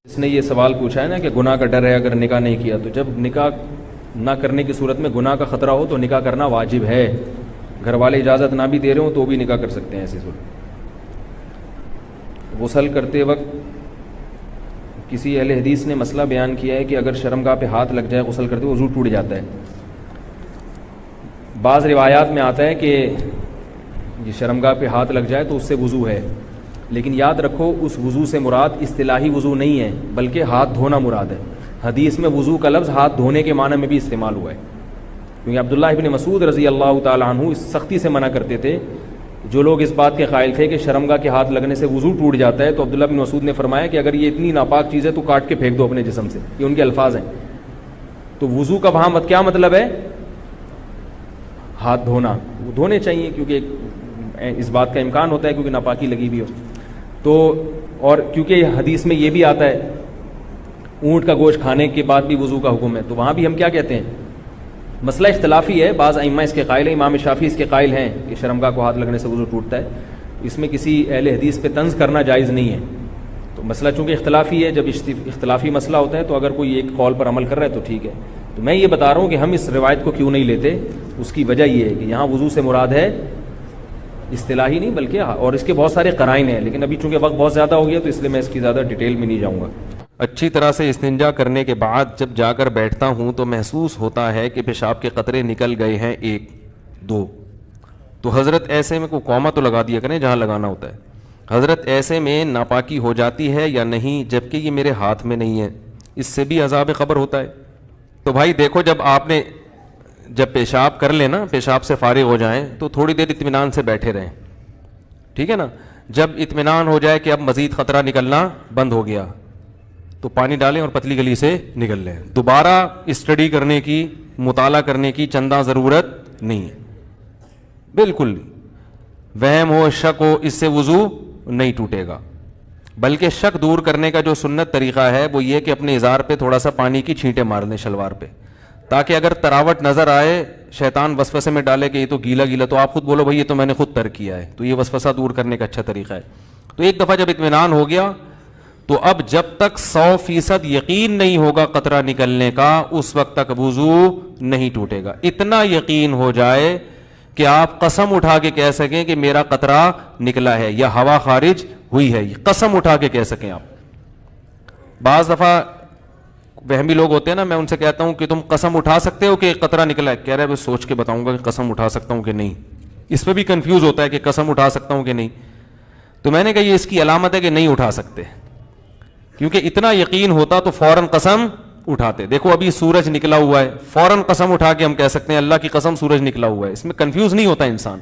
اس نے یہ سوال پوچھا ہے نا کہ گناہ کا ڈر ہے اگر نکاح نہیں کیا تو، جب نکاح نہ کرنے کی صورت میں گناہ کا خطرہ ہو تو نکاح کرنا واجب ہے. گھر والے اجازت نہ بھی دے رہے ہوں تو بھی نکاح کر سکتے ہیں ایسی صورت. غسل کرتے وقت کسی اہل حدیث نے مسئلہ بیان کیا ہے کہ اگر شرمگاہ پہ ہاتھ لگ جائے غسل کرتے وضو ٹوٹ جاتا ہے. بعض روایات میں آتا ہے کہ یہ شرمگاہ پہ ہاتھ لگ جائے تو اس سے وضو ہے، لیکن یاد رکھو اس وضو سے مراد اصطلاحی وضو نہیں ہے بلکہ ہاتھ دھونا مراد ہے. حدیث میں وضو کا لفظ ہاتھ دھونے کے معنی میں بھی استعمال ہوا ہے، کیونکہ عبداللہ ابن مسعود رضی اللہ تعالیٰ عنہ اس سختی سے منع کرتے تھے. جو لوگ اس بات کے قائل تھے کہ شرمگاہ کے ہاتھ لگنے سے وضو ٹوٹ جاتا ہے تو عبداللہ بن مسعود نے فرمایا کہ اگر یہ اتنی ناپاک چیز ہے تو کاٹ کے پھینک دو اپنے جسم سے. یہ ان کے الفاظ ہیں. تو وضو کا وہاں کیا مطلب ہے؟ ہاتھ دھونا. وہ دھونے چاہیے کیونکہ اس بات کا امکان ہوتا ہے کیونکہ ناپاکی لگی بھی ہو. تو اور کیونکہ حدیث میں یہ بھی آتا ہے اونٹ کا گوشت کھانے کے بعد بھی وضو کا حکم ہے، تو وہاں بھی ہم کیا کہتے ہیں؟ مسئلہ اختلافی ہے. بعض ائمہ اس کے قائل ہیں، امام شافعی اس کے قائل ہیں کہ شرمگاہ کو ہاتھ لگنے سے وضو ٹوٹتا ہے. اس میں کسی اہل حدیث پہ طنز کرنا جائز نہیں ہے. تو مسئلہ چونکہ اختلافی ہے، جب اختلافی مسئلہ ہوتا ہے تو اگر کوئی ایک قول پر عمل کر رہا ہے تو ٹھیک ہے. تو میں یہ بتا رہا ہوں کہ ہم اس روایت کو کیوں نہیں لیتے. اس کی وجہ یہ ہے کہ یہاں وضو سے مراد ہے اصطلاحی نہیں بلکہ، اور اس کے بہت سارے قرائن ہیں، لیکن ابھی چونکہ وقت بہت زیادہ ہو گیا تو اس لیے میں اس کی زیادہ ڈیٹیل میں نہیں جاؤں گا. اچھی طرح سے استنجا کرنے کے بعد جب جا کر بیٹھتا ہوں تو محسوس ہوتا ہے کہ پیشاب کے قطرے نکل گئے ہیں 1 2. تو حضرت ایسے میں کوئی قوما تو لگا دیا کریں جہاں لگانا ہوتا ہے. حضرت ایسے میں ناپاکی ہو جاتی ہے یا نہیں، جبکہ یہ میرے ہاتھ میں نہیں ہے؟ اس سے بھی عذاب قبر ہوتا ہے؟ تو بھائی دیکھو، جب پیشاب کر لیں نا، پیشاب سے فارغ ہو جائیں تو تھوڑی دیر اطمینان سے بیٹھے رہیں، ٹھیک ہے نا. جب اطمینان ہو جائے کہ اب مزید خطرہ نکلنا بند ہو گیا تو پانی ڈالیں اور پتلی گلی سے نکل لیں. دوبارہ اسٹڈی کرنے کی، مطالعہ کرنے کی چندہ ضرورت نہیں ہے، بالکل نہیں. وہم ہو، شک ہو، اس سے وضو نہیں ٹوٹے گا. بلکہ شک دور کرنے کا جو سنت طریقہ ہے وہ یہ کہ اپنے ازار پہ تھوڑا سا پانی کی چھینٹیں مار لیں شلوار پہ، تاکہ اگر تراوٹ نظر آئے، شیطان وسوسے میں ڈالے کہ یہ تو گیلا گیلا، تو آپ خود بولو بھائی یہ تو میں نے خود ترک کیا ہے. تو یہ وسوسہ دور کرنے کا اچھا طریقہ ہے. تو ایک دفعہ جب اطمینان ہو گیا تو اب جب تک 100% یقین نہیں ہوگا قطرہ نکلنے کا، اس وقت تک وضو نہیں ٹوٹے گا. اتنا یقین ہو جائے کہ آپ قسم اٹھا کے کہہ سکیں کہ میرا قطرہ نکلا ہے یا ہوا خارج ہوئی ہے، قسم اٹھا کے کہہ سکیں آپ. بعض دفعہ وہمی لوگ ہوتے ہیں نا، میں ان سے کہتا ہوں کہ تم قسم اٹھا سکتے ہو کہ قطرہ نکلا ہے؟ کہہ رہے میں سوچ کے بتاؤں گا کہ قسم اٹھا سکتا ہوں کہ نہیں. اس پہ بھی کنفیوز ہوتا ہے کہ قسم اٹھا سکتا ہوں کہ نہیں. تو میں نے کہا یہ اس کی علامت ہے کہ نہیں اٹھا سکتے، کیونکہ اتنا یقین ہوتا تو فوراً قسم اٹھاتے. دیکھو ابھی سورج نکلا ہوا ہے، فوراً قسم اٹھا کے ہم کہہ سکتے ہیں اللہ کی قسم سورج نکلا ہوا ہے. اس میں کنفیوز نہیں ہوتا انسان.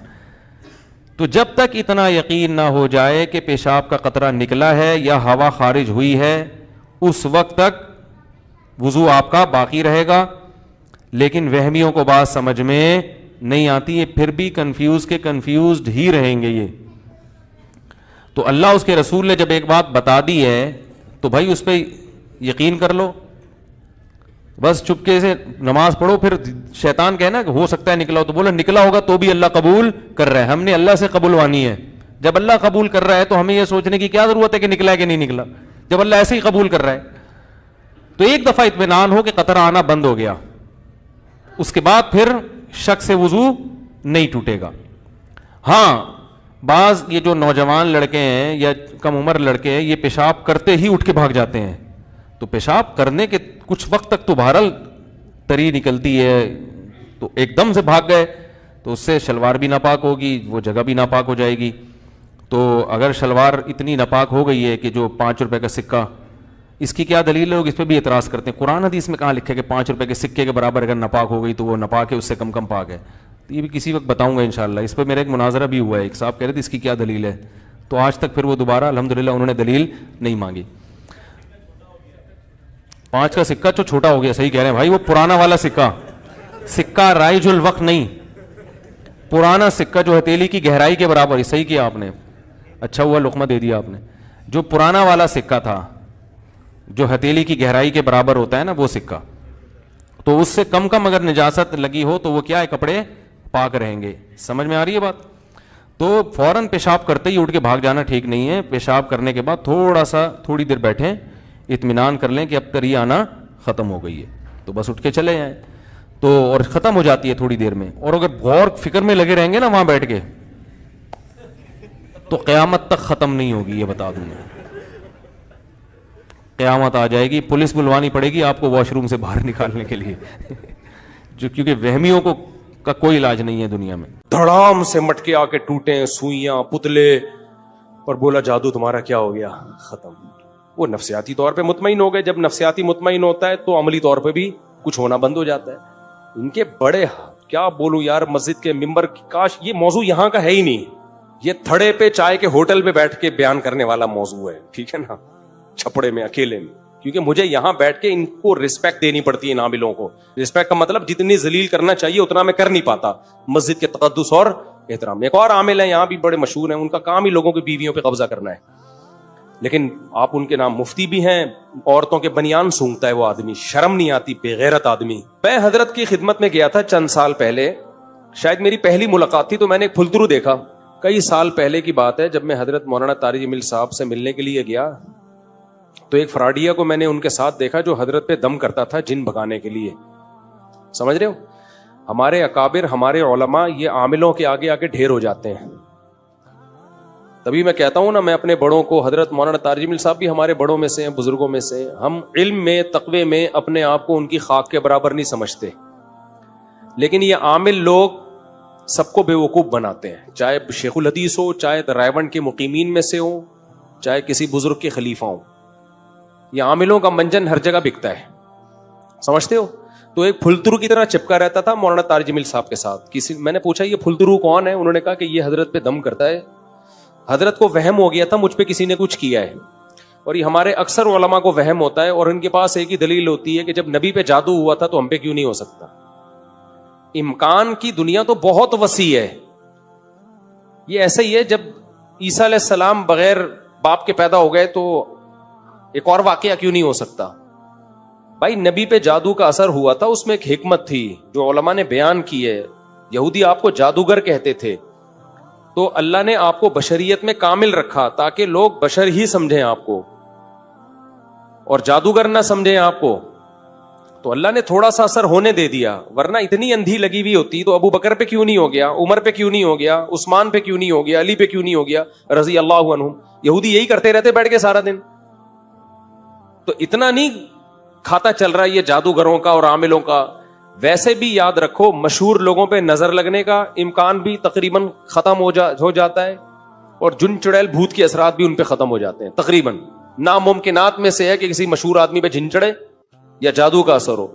تو جب تک اتنا یقین نہ ہو جائے کہ پیشاب کا قطرہ نکلا ہے یا ہوا خارج ہوئی ہے، اس وقت تک وضو آپ کا باقی رہے گا. لیکن وہمیوں کو بات سمجھ میں نہیں آتی، یہ پھر بھی کنفیوزڈ ہی رہیں گے یہ. تو اللہ اس کے رسول نے جب ایک بات بتا دی ہے تو بھائی اس پہ یقین کر لو. بس چپکے سے نماز پڑھو. پھر شیطان کہنا کہ ہو سکتا ہے نکلا ہو، تو بولو نکلا ہوگا تو بھی اللہ قبول کر رہا ہے. ہم نے اللہ سے قبولوانی ہے. جب اللہ قبول کر رہا ہے تو ہمیں یہ سوچنے کی کیا ضرورت ہے کہ نکلا ہے کہ نہیں نکلا، جب اللہ ایسے ہی قبول کر رہا ہے. تو ایک دفعہ اطمینان ہو کہ قطرہ آنا بند ہو گیا، اس کے بعد پھر شک سے وضو نہیں ٹوٹے گا. ہاں بعض یہ جو نوجوان لڑکے ہیں یا کم عمر لڑکے ہیں، یہ پیشاب کرتے ہی اٹھ کے بھاگ جاتے ہیں. تو پیشاب کرنے کے کچھ وقت تک تو بہرحال تری نکلتی ہے، تو ایک دم سے بھاگ گئے تو اس سے شلوار بھی ناپاک ہوگی، وہ جگہ بھی ناپاک ہو جائے گی. تو اگر شلوار اتنی ناپاک ہو گئی ہے کہ جو 5 روپے کا سکہ، اس کی کیا دلیل ہے؟ لوگ اس پہ بھی اعتراض کرتے ہیں. قرآن حدیث میں کہاں لکھے کہ 5 روپے کے سکے کے برابر اگر ناپاک ہو گئی تو وہ ناپاک ہے، اس سے کم پاک ہے. تو یہ بھی کسی وقت بتاؤں گا انشاءاللہ. اس پہ میرا ایک مناظرہ بھی ہوا ہے، ایک صاحب کہہ رہے تھے اس کی کیا دلیل ہے، تو آج تک پھر وہ دوبارہ الحمدللہ انہوں نے دلیل نہیں مانگی. 5 کا سکہ تو چھوٹا ہو گیا، صحیح کہہ رہے ہیں بھائی. وہ پرانا والا سکہ رائج الوقت نہیں، پرانا سکہ جو ہتھیلی کی گہرائی کے برابر ہے. صحیح کیا آپ نے، اچھا ہوا لقمہ دے دیا آپ نے. جو پرانا والا سکہ تھا جو ہتھیلی کی گہرائی کے برابر ہوتا ہے نا وہ سکہ، تو اس سے کم اگر نجاست لگی ہو تو وہ کیا ہے، کپڑے پاک رہیں گے. سمجھ میں آ رہی ہے بات؟ تو فوراً پیشاب کرتے ہی اٹھ کے بھاگ جانا ٹھیک نہیں ہے. پیشاب کرنے کے بعد تھوڑی دیر بیٹھیں، اطمینان کر لیں کہ اب تری آنا ختم ہو گئی ہے, تو بس اٹھ کے چلے جائیں, تو اور ختم ہو جاتی ہے تھوڑی دیر میں. اور اگر غور فکر میں لگے رہیں گے نا وہاں بیٹھ کے, تو قیامت تک ختم نہیں ہوگی, یہ بتا دوں میں. قیامت آ جائے گی, پولیس بلوانی پڑے گی آپ کو واش روم سے باہر نکالنے کے لیے جو کیونکہ وہمیوں کو کا کوئی علاج نہیں ہے دنیا میں. دھڑام سے مٹکے آ کے ٹوٹے, سوئیاں, پتلے, اور بولا جادو تمہارا کیا ہو گیا, ختم. وہ نفسیاتی طور پہ مطمئن ہو گئے. جب نفسیاتی مطمئن ہوتا ہے تو عملی طور پہ بھی کچھ ہونا بند ہو جاتا ہے. ان کے بڑے, کیا بولوں یار, مسجد کے ممبر, کاش یہ موضوع یہاں کا ہے ہی نہیں, یہ تھڑے پہ چائے کے ہوٹل پہ بیٹھ کے بیان کرنے والا موضوع ہے, ٹھیک ہے نا, چھپڑے میں اکیلے میں. کیونکہ مجھے یہاں بیٹھ کے ان کو رسپیکٹ دینی پڑتی ہے, ان عاملوں کو. رسپیکٹ کا مطلب جتنی ذلیل کرنا چاہیے اتنا میں کر نہیں پاتا. مسجد کے تقدس اور احترام. ایک اور عامل ہیں یہاں بھی بڑے مشہور ہیں, ان کا کام ہی لوگوں کی بیویوں پہ قبضہ کرنا ہے, لیکن آپ ان کے نام مفتی بھی ہیں. عورتوں کے بنیان سونگتا ہے وہ آدمی, شرم نہیں آتی, بے غیرت آدمی. میں حضرت کی خدمت میں گیا تھا چند سال پہلے, شاید میری پہلی ملاقات تھی, تو میں نے ایک پھلترو دیکھا. کئی سال پہلے کی بات ہے, جب میں حضرت مولانا طارق جمیل صاحب سے ملنے کے لیے گیا تو ایک فراڈیا کو میں نے ان کے ساتھ دیکھا جو حضرت پہ دم کرتا تھا جن بھگانے کے لیے. سمجھ رہے ہو, ہمارے اکابر, ہمارے علماء یہ عاملوں کے آگے آگے ڈھیر ہو جاتے ہیں. تبھی میں کہتا ہوں نا, میں اپنے بڑوں کو, حضرت مولانا طارق جمیل صاحب بھی ہمارے بڑوں میں سے ہیں, بزرگوں میں سے, ہم علم میں, تقوی میں اپنے آپ کو ان کی خاک کے برابر نہیں سمجھتے, لیکن یہ عامل لوگ سب کو بے وقوف بناتے ہیں, چاہے شیخ الحدیث ہو, چاہے رائیونڈ کے مقیمین میں سے ہو, چاہے کسی بزرگ کے خلیفہ ہوں. یہ عاملوں کا منجن ہر جگہ بکتا ہے, سمجھتے ہو. تو ایک پھلترو کی طرح چپکا رہتا تھا مولانا طارق جمیل صاحب کے ساتھ. میں نے پوچھا یہ پھلترو کون ہے, انہوں نے کہا کہ یہ حضرت پہ دم کرتا ہے. حضرت کو وہم ہو گیا تھا مجھ پہ کسی نے کچھ کیا ہے, اور یہ ہمارے اکثر علماء کو وہم ہوتا ہے, اور ان کے پاس ایک ہی دلیل ہوتی ہے کہ جب نبی پہ جادو ہوا تھا تو ہم پہ کیوں نہیں ہو سکتا. امکان کی دنیا تو بہت وسیع ہے. یہ ایسا ہی ہے جب عیسیٰ علیہ السلام بغیر باپ کے پیدا ہو گئے تو ایک اور واقعہ کیوں نہیں ہو سکتا. بھائی نبی پہ جادو کا اثر ہوا تھا, اس میں ایک حکمت تھی جو علماء نے بیان کی ہے. یہودی آپ کو جادوگر کہتے تھے, تو اللہ نے آپ کو بشریت میں کامل رکھا تاکہ لوگ بشر ہی سمجھیں آپ کو, اور جادوگر نہ سمجھیں آپ کو. تو اللہ نے تھوڑا سا اثر ہونے دے دیا, ورنہ اتنی اندھی لگی ہوئی ہوتی تو ابو بکر پہ کیوں نہیں ہو گیا, عمر پہ کیوں نہیں ہو گیا, عثمان پہ کیوں نہیں ہو گیا, علی پہ کیوں نہیں ہو گیا رضی اللہ عنہم. یہودی یہی کرتے رہتے بیٹھ کے سارا دن. تو اتنا نہیں کھاتا چل رہا یہ جادوگروں کا اور عاملوں کا. ویسے بھی یاد رکھو, مشہور لوگوں پہ نظر لگنے کا امکان بھی تقریباً ختم ہو جاتا ہے, اور جن چڑیل بھوت کے اثرات بھی ان پہ ختم ہو جاتے ہیں. تقریباً ناممکنات میں سے ہے کہ کسی مشہور آدمی پہ جن چڑھے یا جادو کا اثر ہو.